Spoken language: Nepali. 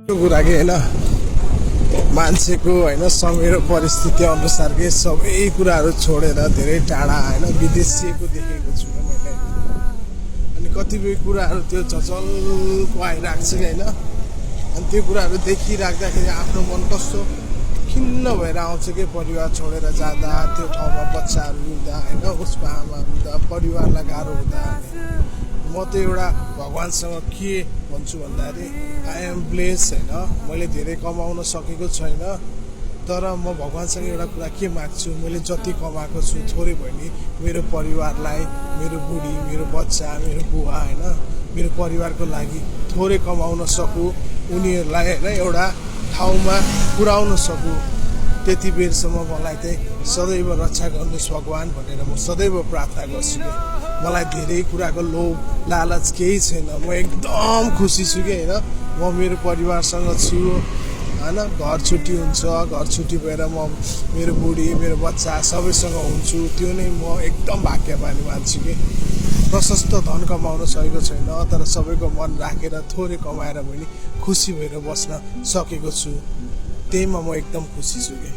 कुरा के होइन मान्छेको होइन समय र परिस्थिति अनुसारकै सबै कुराहरू छोडेर धेरै टाढा होइन विदेशिएको देखेको छु मैले। अनि कतिपय कुराहरू त्यो झचल्को आइरहेको छ कि होइन। अनि त्यो कुराहरू देखिराख्दाखेरि आफ्नो मन कस्तो खिन्न भएर आउँछ कि परिवार छोडेर जाँदा त्यो ठाउँमा बच्चाहरू हुँदा होइन उसको आमा हुँदा परिवारलाई गाह्रो हुँदा। म त एउटा भगवान्सँग के भन्छु भन्दाखेरि आई एम ब्लेस होइन। मैले धेरै कमाउन सकेको छैन तर म भगवान्सँग एउटा कुरा के माग्छु मैले जति कमाएको छु थोरै भयो नि मेरो परिवारलाई मेरो बुढी मेरो बच्चा मेरो बुवा होइन मेरो परिवारको लागि थोरै कमाउन सकु उनीहरूलाई होइन एउटा ठाउँमा पुर्याउन सकु। त्यति बेरसम्म मलाई चाहिँ सदैव रक्षा गर्नुहोस् भगवान् भनेर म सदैव प्रार्थना गर्छु कि मलाई धेरै कुराको लोभ लालच केही छैन। म एकदम खुसी छु कि होइन म मेरो परिवारसँग छु होइन। घर छुट्टी हुन्छ घर छुट्टी भएर म मेरो बुढी मेरो बच्चा सबैसँग हुन्छु त्यो नै म एकदम भाग्यमानी मान्छु कि प्रशस्त धन कमाउन सकेको छैन तर सबैको मन राखेर थोरै कमाएर पनि खुसी भएर बस्न सकेको छु। त्यहीमा म एकदम खुसी छु कि